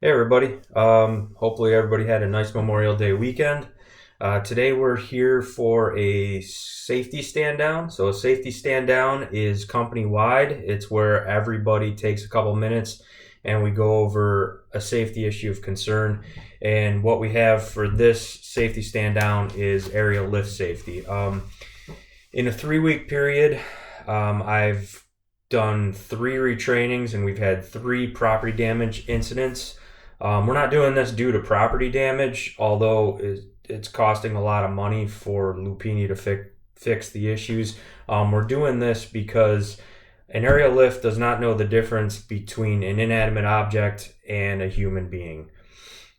Hey everybody. Hopefully everybody had a nice Memorial Day weekend. Today we're here for a safety stand down. So a safety stand down is company wide. It's where everybody takes a couple minutes and we go over a safety issue of concern. And what we have for this safety stand down is aerial lift safety. In a 3 week period, I've done 3 retrainings and we've had 3 property damage incidents. We're not doing this due to property damage, although it's costing a lot of money for Lupini to fix the issues. We're doing this because an aerial lift does not know the difference between an inanimate object and a human being.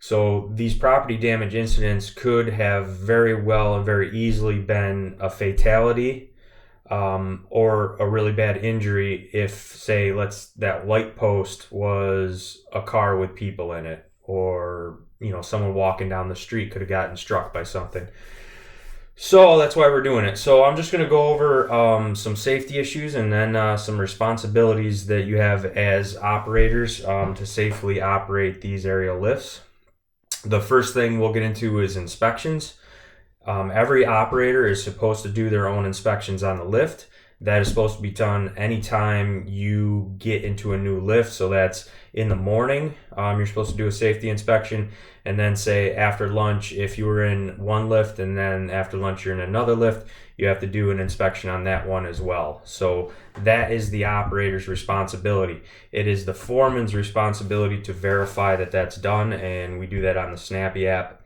So these property damage incidents could have very well and very easily been a fatality, or a really bad injury if, say, that light post was a car with people in it, or someone walking down the street could have gotten struck by something. So that's why we're doing it. So I'm just going to go over some safety issues and then some responsibilities that you have as operators to safely operate these aerial lifts. The first thing we'll get into is inspections. Every operator is supposed to do their own inspections on the lift. That is supposed to be done anytime you get into a new lift. So that's in the morning. You're supposed to do a safety inspection. And then say after lunch, if you were in one lift and then after lunch you're in another lift, you have to do an inspection on that one as well. So that is the operator's responsibility. It is the foreman's responsibility to verify that that's done. And we do that on the Snappy app.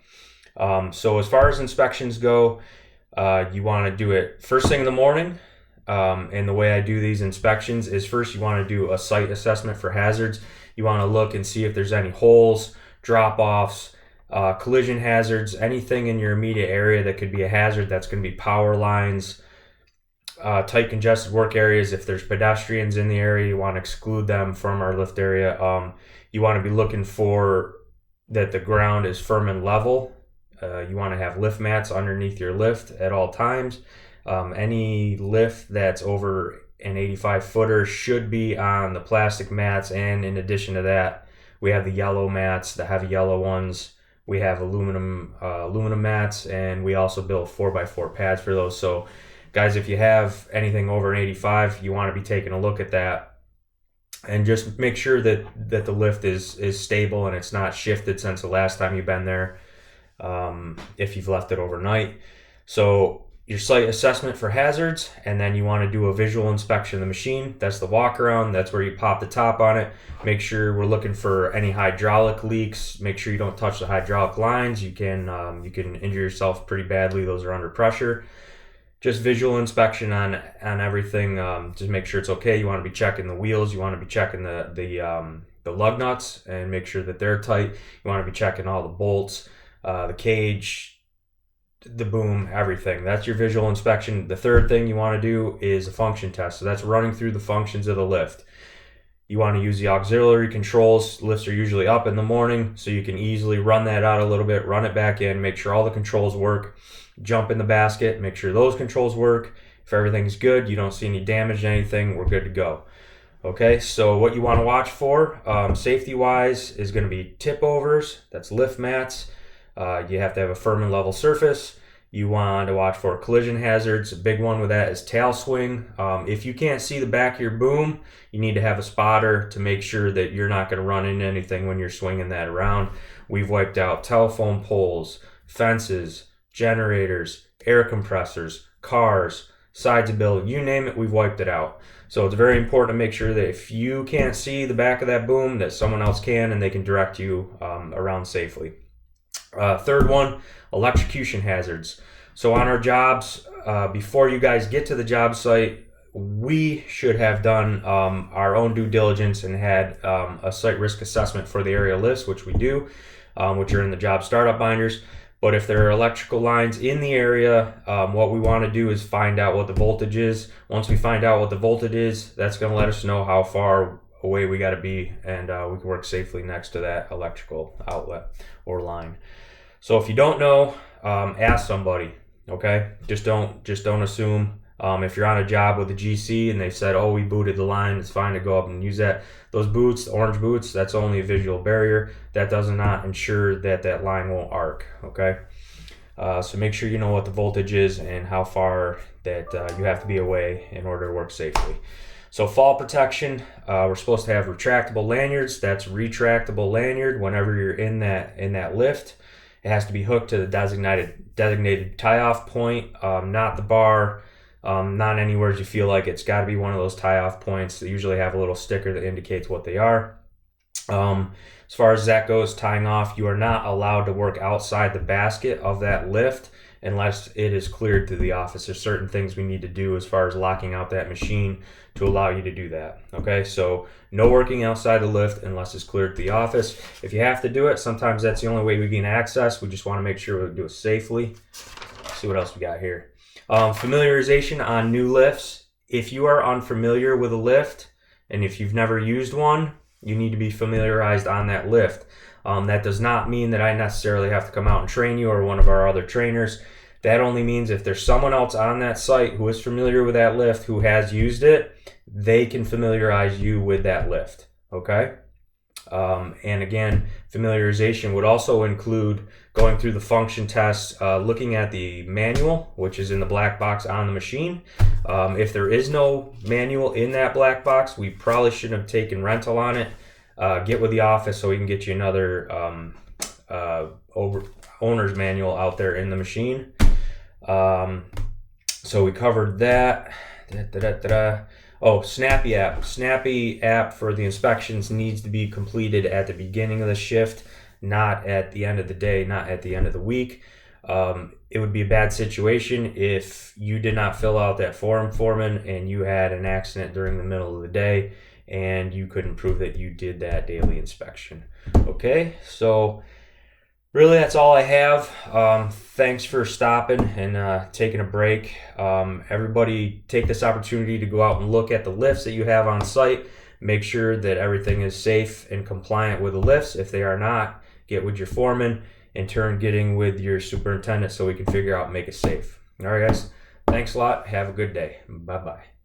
So as far as inspections go, you want to do it first thing in the morning. And the way I do these inspections is first you want to do a site assessment for hazards. You want to look and see if there's any holes, drop-offs, collision hazards, anything in your immediate area that could be a hazard. That's going to be power lines, tight congested work areas. If there's pedestrians in the area, you want to exclude them from our lift area. You want to be looking for that the ground is firm and level. You want to have lift mats underneath your lift at all times. Any lift that's over an 85 footer should be on the plastic mats, and in addition to that, we have the yellow mats, the heavy yellow ones. We have aluminum mats, and we also build 4x4 pads for those. So guys, if you have anything over an 85, you want to be taking a look at that and just make sure that the lift is stable and it's not shifted since the last time you've been there, if you've left it overnight. So your site assessment for hazards, and then you want to do a visual inspection of the machine. That's the walk around. That's where you pop the top on it. Make sure we're looking for any hydraulic leaks. Make sure you don't touch the hydraulic lines. You can injure yourself pretty badly. Those are under pressure. Just visual inspection on everything. Just make sure it's okay. You want to be checking the wheels. You want to be checking the lug nuts and make sure that they're tight. You want to be checking all the bolts, the cage, the boom, everything. That's your visual inspection. The third thing you want to do is a function test. So that's running through the functions of the lift. You want to use the auxiliary controls. Lifts are usually up in the morning, so you can easily run that out a little bit, run it back in, make sure all the controls work. Jump in the basket, make sure those controls work. If everything's good, you don't see any damage to anything, we're good to go. Okay, so what you want to watch for, safety-wise, is going to be tip overs. That's lift mats. You have to have a firm and level surface. You want to watch for collision hazards. A big one with that is tail swing. If you can't see the back of your boom, you need to have a spotter to make sure that you're not going to run into anything when you're swinging that around. We've wiped out telephone poles, fences, generators, air compressors, cars, sides of building, you name it, we've wiped it out. So it's very important to make sure that if you can't see the back of that boom, that someone else can and they can direct you around safely. Third one, electrocution hazards. So on our jobs, before you guys get to the job site, we should have done our own due diligence and had a site risk assessment for the aerial lifts, which we do, which are in the job startup binders. But if there are electrical lines in the area, what we want to do is find out what the voltage is. Once we find out what the voltage is, that's going to let us know how far away we got to be, and we can work safely next to that electrical outlet or line. So if you don't know, ask somebody. Okay, just don't assume. If you're on a job with a GC and they said, oh, we booted the line, it's fine to go up and use that. Those boots, the orange boots, that's only a visual barrier. That does not ensure that that line won't arc, okay? So make sure you know what the voltage is and how far that you have to be away in order to work safely. So fall protection, we're supposed to have retractable lanyards. That's retractable lanyard whenever you're in that lift. It has to be hooked to the designated tie-off point, not the bar, not anywhere you feel like. It's got to be one of those tie-off points. They usually have a little sticker that indicates what they are. As far as that goes, tying off, you are not allowed to work outside the basket of that lift unless it is cleared through the office. There's certain things we need to do as far as locking out that machine to allow you to do that. Okay, so no working outside the lift unless it's cleared through the office. If you have to do it, sometimes that's the only way we gain access. We just want to make sure we do it safely. Let's see what else we got here. Familiarization on new lifts. If you are unfamiliar with a lift and if you've never used one, you need to be familiarized on that lift. That does not mean that I necessarily have to come out and train you or one of our other trainers. That only means if there's someone else on that site who is familiar with that lift, who has used it, they can familiarize you with that lift, okay? And again, familiarization would also include going through the function tests, looking at the manual, which is in the black box on the machine. If there is no manual in that black box, we probably shouldn't have taken rental on it. Get with the office so we can get you another owner's manual out there in the machine. So we covered that. Oh, Snappy app. Snappy app for the inspections needs to be completed at the beginning of the shift, not at the end of the day, not at the end of the week. It would be a bad situation if you did not fill out that form, foreman, and you had an accident during the middle of the day and you couldn't prove that you did that daily inspection. Okay, so really that's all I have. Thanks for stopping and taking a break. Everybody take this opportunity to go out and look at the lifts that you have on site. Make sure that everything is safe and compliant with the lifts. If they are not, get with your foreman, in turn getting with your superintendent so we can figure out and make it safe. All right, guys. Thanks a lot. Have a good day. Bye-bye.